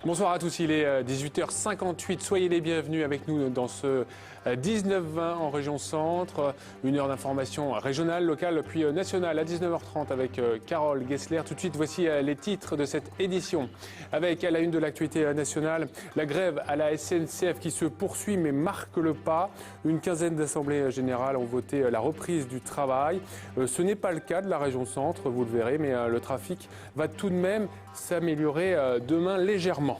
Bonsoir à tous, il est 18h58. Soyez les bienvenus avec nous dans ce 19-20 en région centre. Une heure d'information régionale, locale, puis nationale à 19h30 avec Carole Gessler. Tout de suite, voici les titres de cette édition. Avec à la une de l'actualité nationale, la grève à la SNCF qui se poursuit mais marque le pas. Une quinzaine d'assemblées générales ont voté la reprise du travail. Ce n'est pas le cas de la région centre, vous le verrez, mais le trafic va tout de même s'améliorer demain légèrement.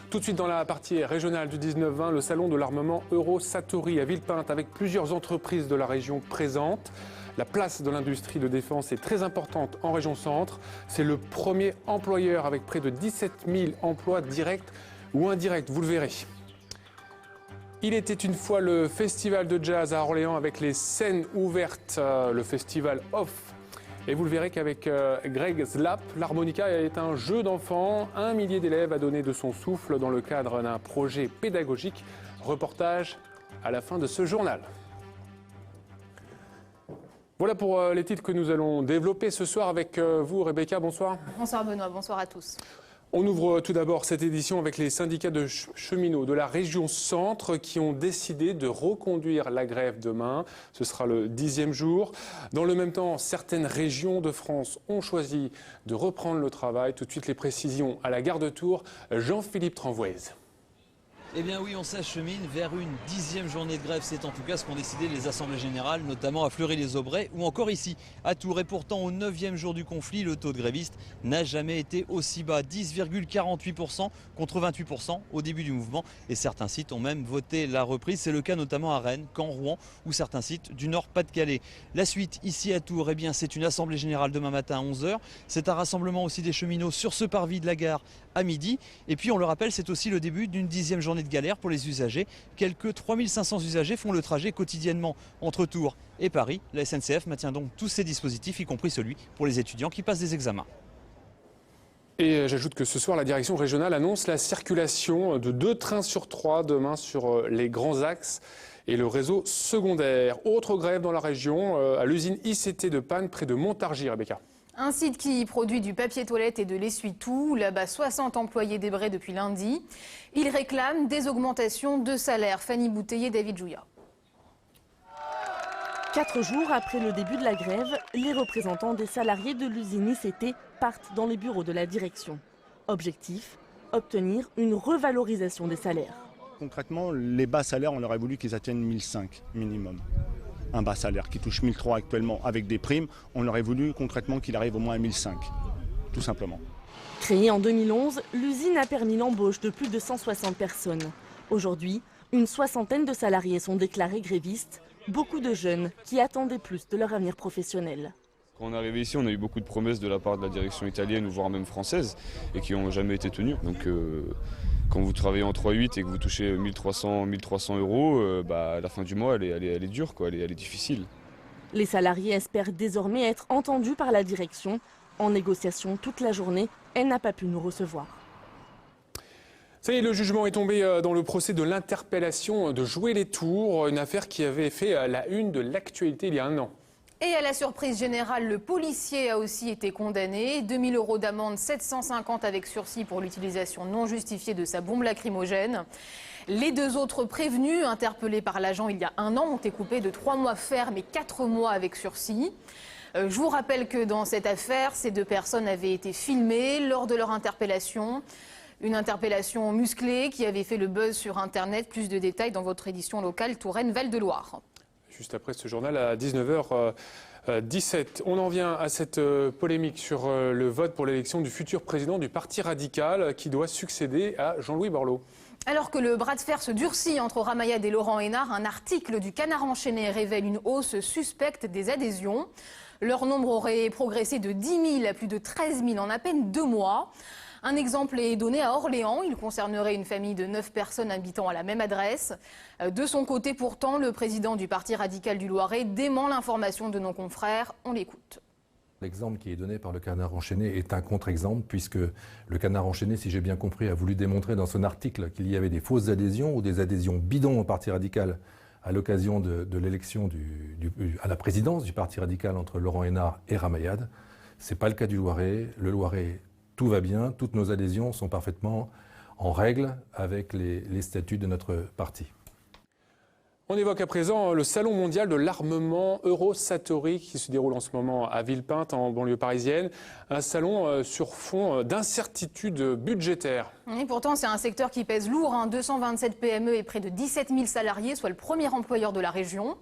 Tout de suite dans la partie régionale du 19-20, le salon de l'armement Eurosatory à Villepinte avec plusieurs entreprises de la région présentes. La place de l'industrie de défense est très importante en région centre. C'est le premier employeur avec près de 17 000 emplois directs ou indirects, vous le verrez. Il était une fois le festival de jazz à Orléans avec les scènes ouvertes, le festival Off. Et vous le verrez qu'avec Greg Zlap, l'harmonica est un jeu d'enfant. 1 millier d'élèves a donné de son souffle dans le cadre d'un projet pédagogique. Reportage à la fin de ce journal. Voilà pour les titres que nous allons développer ce soir avec vous, Rebecca. Bonsoir. Bonsoir Benoît, bonsoir à tous. On ouvre tout d'abord cette édition avec les syndicats de cheminots de la région centre qui ont décidé de reconduire la grève demain. Ce sera le 10e jour. Dans le même temps, certaines régions de France ont choisi de reprendre le travail. Tout de suite, les précisions à la gare de Tours. Jean-Philippe Tranvoise. Eh bien oui, on s'achemine vers une 10e journée de grève. C'est en tout cas ce qu'ont décidé les assemblées générales, notamment à Fleury-les-Aubrais ou encore ici à Tours. Et pourtant, au 9e jour du conflit, le taux de grévistes n'a jamais été aussi bas. 10,48% contre 28% au début du mouvement. Et certains sites ont même voté la reprise. C'est le cas notamment à Rennes, Caen, Rouen ou certains sites du Nord-Pas-de-Calais. La suite ici à Tours, eh bien c'est une assemblée générale demain matin à 11h. C'est un rassemblement aussi des cheminots sur ce parvis de la gare à midi. Et puis on le rappelle, c'est aussi le début d'une 10e journée de galère pour les usagers. Quelques 3500 usagers font le trajet quotidiennement entre Tours et Paris. La SNCF maintient donc tous ces dispositifs, y compris celui pour les étudiants qui passent des examens. Et j'ajoute que ce soir, la direction régionale annonce la circulation de 2 trains sur 3 demain sur les grands axes et le réseau secondaire. Autre grève dans la région, à l'usine ICT de Panne, près de Montargis, Rebecca. Un site qui produit du papier toilette et de l'essuie-tout. Là-bas, 60 employés débrayent depuis lundi. Ils réclament des augmentations de salaire. Fanny Bouteiller, David Jouya. 4 jours après le début de la grève, les représentants des salariés de l'usine ICT partent dans les bureaux de la direction. Objectif, obtenir une revalorisation des salaires. Concrètement, les bas salaires, on aurait voulu qu'ils atteignent 1005 minimum. Un bas salaire qui touche 1003 actuellement avec des primes, on aurait voulu concrètement qu'il arrive au moins à 1005, tout simplement. Créée en 2011, l'usine a permis l'embauche de plus de 160 personnes. Aujourd'hui, une soixantaine de salariés sont déclarés grévistes, beaucoup de jeunes qui attendaient plus de leur avenir professionnel. Quand on est arrivé ici, on a eu beaucoup de promesses de la part de la direction italienne ou voire même française et qui n'ont jamais été tenues. Donc quand vous travaillez en 3-8 et que vous touchez 1300 euros, à la fin du mois, elle est dure, quoi. Elle est difficile. Les salariés espèrent désormais être entendus par la direction. En négociation toute la journée, elle n'a pas pu nous recevoir. Ça y est, le jugement est tombé dans le procès de l'interpellation de Jouer les Tours, une affaire qui avait fait la une de l'actualité il y a un an. Et à la surprise générale, le policier a aussi été condamné. 2 000 € d'amende, 750 avec sursis pour l'utilisation non justifiée de sa bombe lacrymogène. Les 2 autres prévenus, interpellés par l'agent il y a un an, ont été coupés de 3 mois ferme et 4 mois avec sursis. Je vous rappelle que dans cette affaire, ces 2 personnes avaient été filmées lors de leur interpellation. Une interpellation musclée qui avait fait le buzz sur Internet. Plus de détails dans votre édition locale Touraine-Val-de-Loire. Juste après ce journal à 19h17. On en vient à cette polémique sur le vote pour l'élection du futur président du Parti radical qui doit succéder à Jean-Louis Borloo. Alors que le bras de fer se durcit entre Ramayad et Laurent Hénart, un article du Canard enchaîné révèle une hausse suspecte des adhésions. Leur nombre aurait progressé de 10 000 à plus de 13 000 en à peine 2 mois. Un exemple est donné à Orléans. Il concernerait une famille de 9 personnes habitant à la même adresse. De son côté, pourtant, le président du Parti radical du Loiret dément l'information de nos confrères. On l'écoute. L'exemple qui est donné par le Canard enchaîné est un contre-exemple puisque le Canard enchaîné, si j'ai bien compris, a voulu démontrer dans son article qu'il y avait des fausses adhésions ou des adhésions bidons au Parti radical à l'occasion de l'élection à la présidence du Parti radical entre Laurent Hénart et Ramayad. Ce n'est pas le cas du Loiret. Le Loiret tout va bien, toutes nos adhésions sont parfaitement en règle avec les statuts de notre parti. On évoque à présent le Salon mondial de l'armement Eurosatory qui se déroule en ce moment à Villepinte, en banlieue parisienne. Un salon sur fond d'incertitude budgétaire. Et pourtant, c'est un secteur qui pèse lourd, 227 PME et près de 17 000 salariés, soit le premier employeur de la région.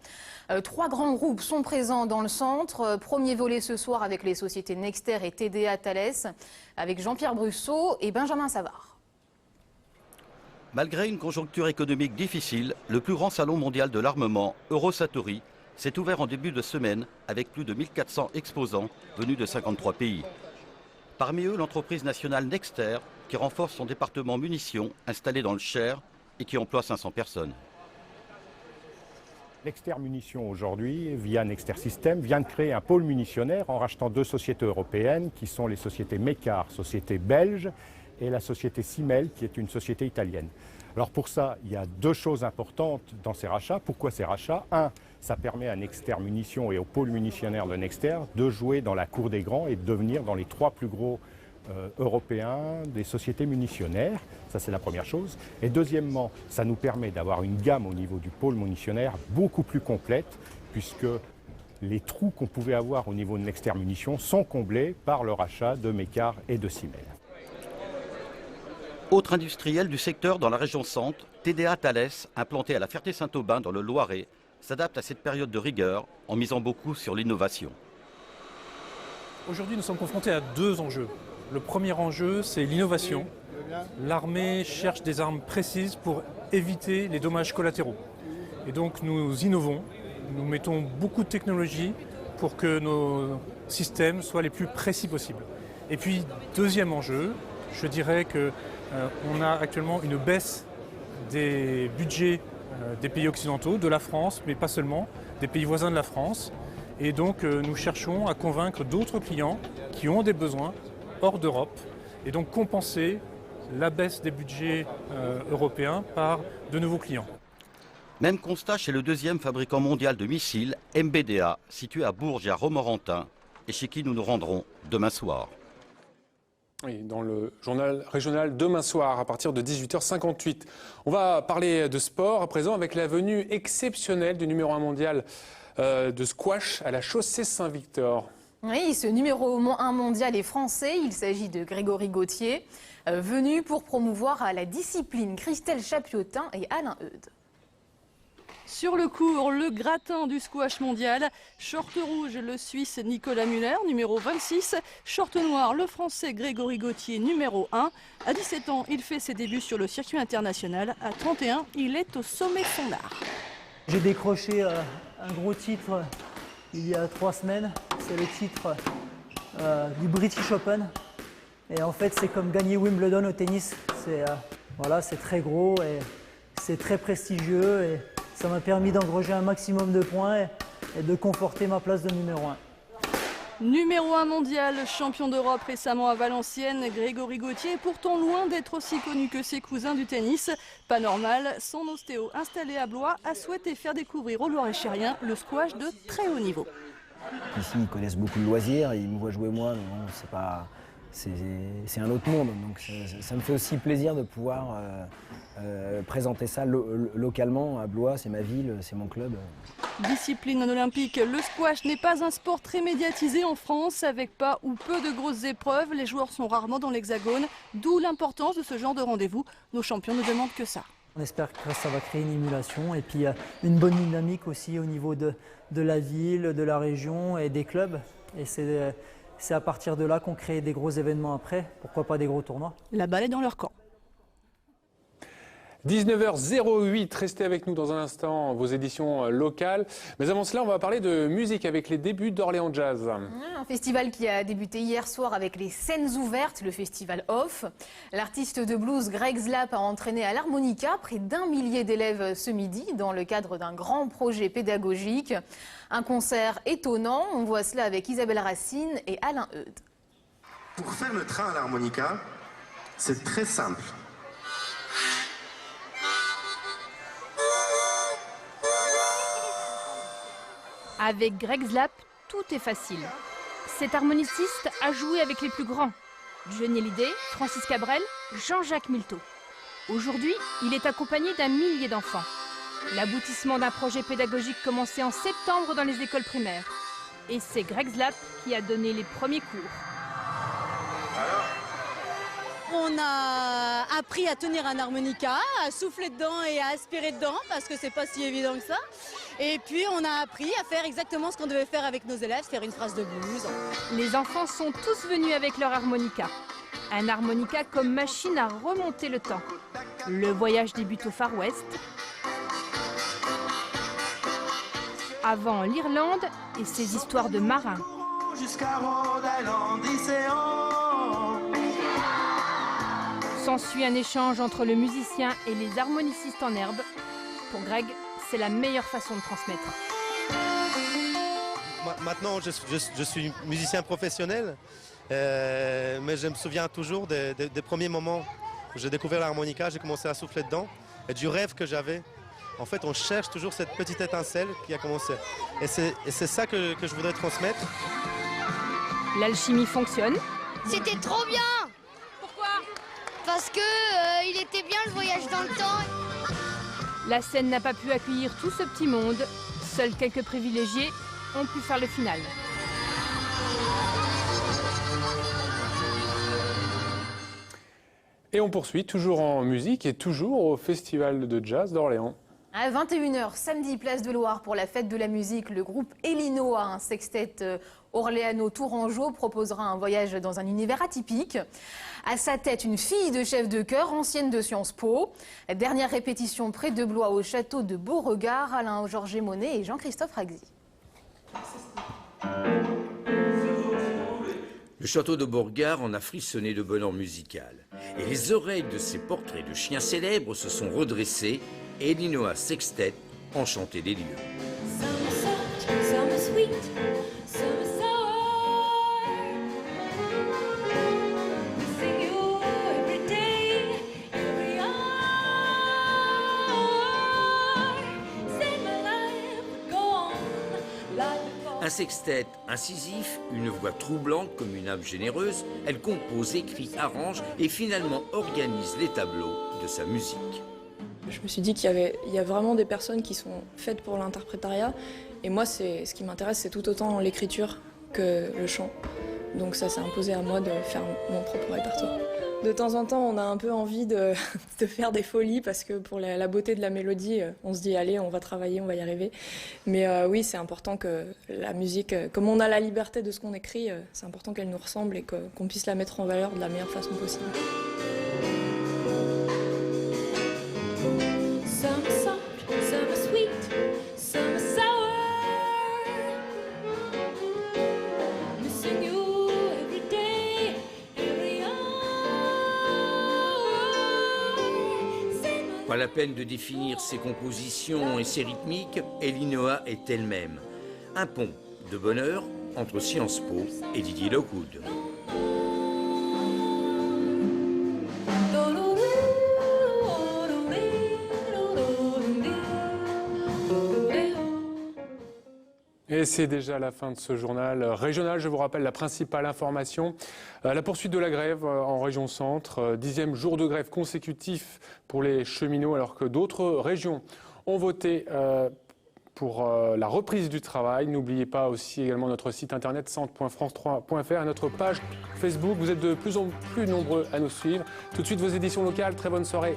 3 grands groupes sont présents dans le centre. Premier volet ce soir avec les sociétés Nexter et TDA Thales, avec Jean-Pierre Brusseau et Benjamin Savard. Malgré une conjoncture économique difficile, le plus grand salon mondial de l'armement, Eurosatory, s'est ouvert en début de semaine avec plus de 1400 exposants venus de 53 pays. Parmi eux, l'entreprise nationale Nexter, qui renforce son département munitions installé dans le Cher et qui emploie 500 personnes. Nexter Munitions aujourd'hui, via Nexter Systems, vient de créer un pôle munitionnaire en rachetant 2 sociétés européennes qui sont les sociétés Mécart, société belge, et la société Simel, qui est une société italienne. Alors pour ça, il y a 2 choses importantes dans ces rachats. Pourquoi ces rachats? Un, ça permet à Nexter Munitions et au pôle munitionnaire de Nexter de jouer dans la cour des grands et de devenir dans les 3 plus gros européens des sociétés munitionnaires. Ça, c'est la première chose. Et deuxièmement, ça nous permet d'avoir une gamme au niveau du pôle munitionnaire beaucoup plus complète, puisque les trous qu'on pouvait avoir au niveau de Nexter Munitions sont comblés par le rachat de Mécart et de Simel. Autre industriel du secteur dans la région centre, TDA Thales, implanté à la Ferté-Saint-Aubin dans le Loiret, s'adapte à cette période de rigueur en misant beaucoup sur l'innovation. Aujourd'hui, nous sommes confrontés à 2 enjeux. Le premier enjeu, c'est l'innovation. L'armée cherche des armes précises pour éviter les dommages collatéraux. Et donc nous innovons, nous mettons beaucoup de technologie pour que nos systèmes soient les plus précis possibles. Et puis, deuxième enjeu, je dirais qu'on a actuellement une baisse des budgets des pays occidentaux, de la France, mais pas seulement, des pays voisins de la France. Et donc nous cherchons à convaincre d'autres clients qui ont des besoins hors d'Europe et donc compenser la baisse des budgets européens par de nouveaux clients. Même constat chez le 2e fabricant mondial de missiles, MBDA, situé à Bourges et à Romorantin, et chez qui nous nous rendrons demain soir. Oui, dans le journal régional demain soir à partir de 18h58. On va parler de sport à présent avec la venue exceptionnelle du numéro 1 mondial de squash à la Chaussée Saint-Victor. Oui, ce numéro 1 mondial est français. Il s'agit de Grégory Gauthier, venu pour promouvoir la discipline Christelle Chapiotin et Alain Eudes. Sur le court, le gratin du squash mondial. Short rouge, le Suisse Nicolas Müller, numéro 26. Short noir, le Français Grégory Gauthier, numéro 1. À 17 ans, il fait ses débuts sur le circuit international. À 31, il est au sommet de son art. J'ai décroché un gros titre il y a 3 semaines. C'est le titre du British Open. Et en fait, c'est comme gagner Wimbledon au tennis. C'est très gros et c'est très prestigieux. Et ça m'a permis d'engranger un maximum de points et de conforter ma place de numéro 1. Numéro 1 mondial, champion d'Europe récemment à Valenciennes, Grégory Gauthier est pourtant loin d'être aussi connu que ses cousins du tennis. Pas normal, son ostéo installé à Blois a souhaité faire découvrir aux Loir-et-Chériens le squash de très haut niveau. Ici, ils connaissent beaucoup le loisir, ils me voient jouer moi, mais bon, c'est un autre monde. Donc ça me fait aussi plaisir de pouvoir présenter ça localement à Blois, c'est ma ville, c'est mon club. Discipline non olympique, le squash n'est pas un sport très médiatisé en France. Avec pas ou peu de grosses épreuves, les joueurs sont rarement dans l'hexagone, d'où l'importance de ce genre de rendez-vous. Nos champions ne demandent que ça. On espère que ça va créer une émulation et puis une bonne dynamique aussi au niveau de la ville, de la région et des clubs. Et c'est à partir de là qu'on crée des gros événements après, pourquoi pas des gros tournois. La balle est dans leur camp. 19h08, restez avec nous dans un instant, vos éditions locales. Mais avant cela, on va parler de musique avec les débuts d'Orléans Jazz. Un festival qui a débuté hier soir avec les scènes ouvertes, le festival Off. L'artiste de blues Greg Zlapp a entraîné à l'harmonica près d'1 millier d'élèves ce midi dans le cadre d'un grand projet pédagogique. Un concert étonnant, on voit cela avec Isabelle Racine et Alain Eudes. Pour faire le train à l'harmonica, c'est très simple. Avec Greg Zlapp, tout est facile. Cet harmoniciste a joué avec les plus grands. Johnny Hallyday, Francis Cabrel, Jean-Jacques Milteau. Aujourd'hui, il est accompagné d'un millier d'enfants. L'aboutissement d'un projet pédagogique commencé en septembre dans les écoles primaires. Et c'est Greg Zlap qui a donné les premiers cours. On a appris à tenir un harmonica, à souffler dedans et à aspirer dedans, parce que c'est pas si évident que ça. Et puis on a appris à faire exactement ce qu'on devait faire avec nos élèves, faire une phrase de blues. Les enfants sont tous venus avec leur harmonica. Un harmonica comme machine à remonter le temps. Le voyage débute au Far West. Avant l'Irlande et ses histoires de marins. Jusqu'à Rhode Island, S'ensuit un échange entre le musicien et les harmonicistes en herbe. Pour Greg, c'est la meilleure façon de transmettre. Maintenant, je suis musicien professionnel, mais je me souviens toujours des premiers moments où j'ai découvert l'harmonica, j'ai commencé à souffler dedans, et du rêve que j'avais. En fait, on cherche toujours cette petite étincelle qui a commencé. Et c'est ça que je voudrais transmettre. L'alchimie fonctionne. C'était trop bien! Pourquoi? Parce que il était bien le voyage dans le temps. La scène n'a pas pu accueillir tout ce petit monde. Seuls quelques privilégiés ont pu faire le final. Et on poursuit, toujours en musique et toujours au Festival de Jazz d'Orléans. À 21h, samedi, place de Loire, pour la fête de la musique, le groupe Elinoa, un sextet orléano-tourangeau, proposera un voyage dans un univers atypique. À sa tête, une fille de chef de chœur, ancienne de Sciences Po. Dernière répétition près de Blois au château de Beauregard, Alain Georges Monet et Jean-Christophe Ragzi. Le château de Beauregard en a frissonné de bonheur musical. Et les oreilles de ces portraits de chiens célèbres se sont redressées. Et Elinoa Sextet, enchanté des lieux. Un sextet incisif, une voix troublante comme une âme généreuse, elle compose, écrit, arrange et finalement organise les tableaux de sa musique. Je me suis dit qu'il y a vraiment des personnes qui sont faites pour l'interprétariat. Et moi, ce qui m'intéresse, c'est tout autant l'écriture que le chant. Donc ça s'est imposé à moi de faire mon propre répertoire. De temps en temps, on a un peu envie de faire des folies parce que pour la beauté de la mélodie, on se dit allez, on va travailler, on va y arriver. Mais oui, c'est important que la musique, comme on a la liberté de ce qu'on écrit, c'est important qu'elle nous ressemble et qu'on puisse la mettre en valeur de la meilleure façon possible. Pas la peine de définir ses compositions et ses rythmiques, Elinoa est elle-même un pont de bonheur entre Sciences Po et Didier Lockwood. Et c'est déjà la fin de ce journal régional. Je vous rappelle la principale information. La poursuite de la grève en région centre. 10e jour de grève consécutif pour les cheminots alors que d'autres régions ont voté pour la reprise du travail. N'oubliez pas aussi également notre site internet centre.france3.fr et notre page Facebook. Vous êtes de plus en plus nombreux à nous suivre. Tout de suite vos éditions locales. Très bonne soirée.